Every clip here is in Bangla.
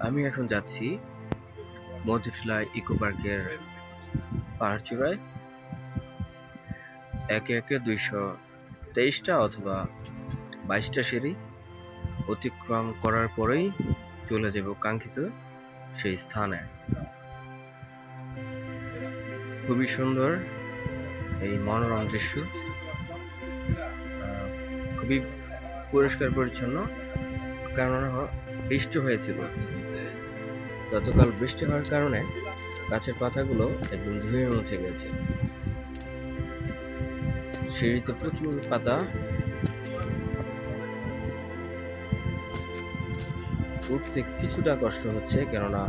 আমি এখন যাচ্ছি মধুটিলা ইকো পার্কের পাহাড় চূড়ায়। একে একে 223টা অথবা 22টা সিঁড়ি অতিক্রম করার পরেই চলে যাব কাঙ্ক্ষিত সেই স্থানে। খুবই সুন্দর এই মনোরম দৃশ্য, খুবই পরিষ্কার পরিচ্ছন্ন, কেননা বৃষ্টি হয়েছিল গতকাল। বৃষ্টি হওয়ার কারণে গাছের পাতাগুলো একদম ধুয়ে মুছে গেছে। সিঁড়িতে প্রচুর পাতা, উঠতে কিছুটা কষ্ট হচ্ছে, কেননা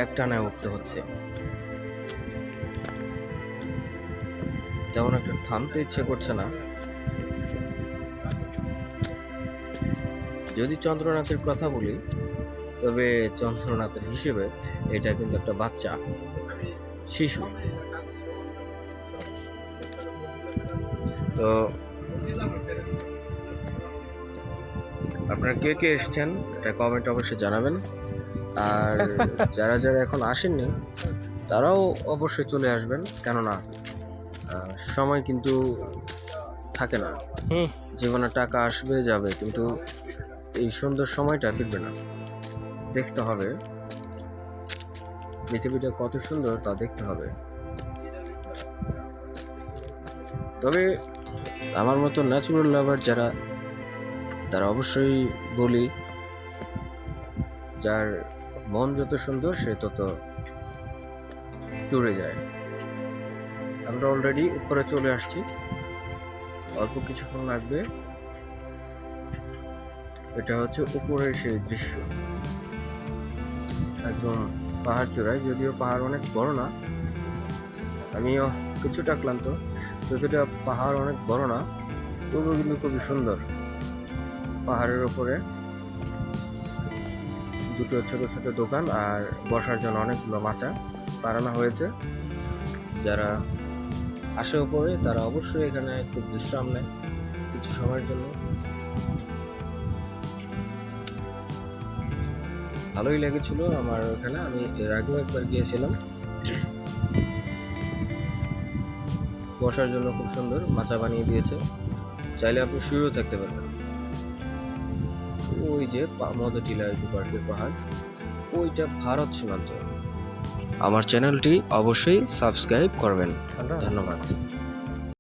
একটানায় উঠতে হচ্ছে। তেমন একটা থামতে ইচ্ছে করছে না। যদি চন্দ্রনাথের কথা বলি, তবে চন্দ্রনাথের হিসেবে এটা কিন্তু একটা বাচ্চা শিশু। তো আপনারা কে কে এসছেন এটা কমেন্ট অবশ্যই জানাবেন। আর যারা যারা এখন আসেননি তারাও অবশ্যই চলে আসবেন, কেননা সময় কিন্তু থাকে না। জীবনে টাকা আসবে যাবে, কিন্তু এই সুন্দর সময়টা ফিরবে না। দেখতে হবে পৃথিবীটা কত সুন্দর, তা দেখতে হবে। তবে আমার মতো ন্যাচুরাল লাভার যারা, তারা অবশ্যই বলি, যার মন যত সুন্দর সে তত ট্যুরে যায়। আমরা অলরেডি উপরে চলে আসছি, অল্প কিছুক্ষণ লাগবে। এটা হচ্ছে উপরের সেই দৃশ্য, একদম পাহাড় চূড়ায়। যদিও পাহাড় অনেক বড় না, আমিও কিছুটা ক্লান্ত। যদিও পাহাড় অনেক বড় না, তবুও কিন্তু খুবই সুন্দর। পাহাড়ের উপরে দুটো ছোট ছোট দোকান আর বসার জন্য অনেকগুলো মাচা বানানো হয়েছে। যারা আসে উপরে তারা অবশ্যই এখানে একটু বিশ্রাম নেয় কিছু সময়ের জন্য। ভালোই লেগেছিল আমার ওখানে। আমি এর আগেও একবার গিয়েছিলাম। বসার জন্য খুব সুন্দর মাচা বানিয়ে দিয়েছে, চাইলে আপনি শুয়েও থাকতে পারবেন। ওই যে মধুটিলা ইকো পার্কের পাহাড়, ওইটা ভারত সীমান্ত। আমার চ্যানেলটি অবশ্যই সাবস্ক্রাইব করবেন। ধন্যবাদ।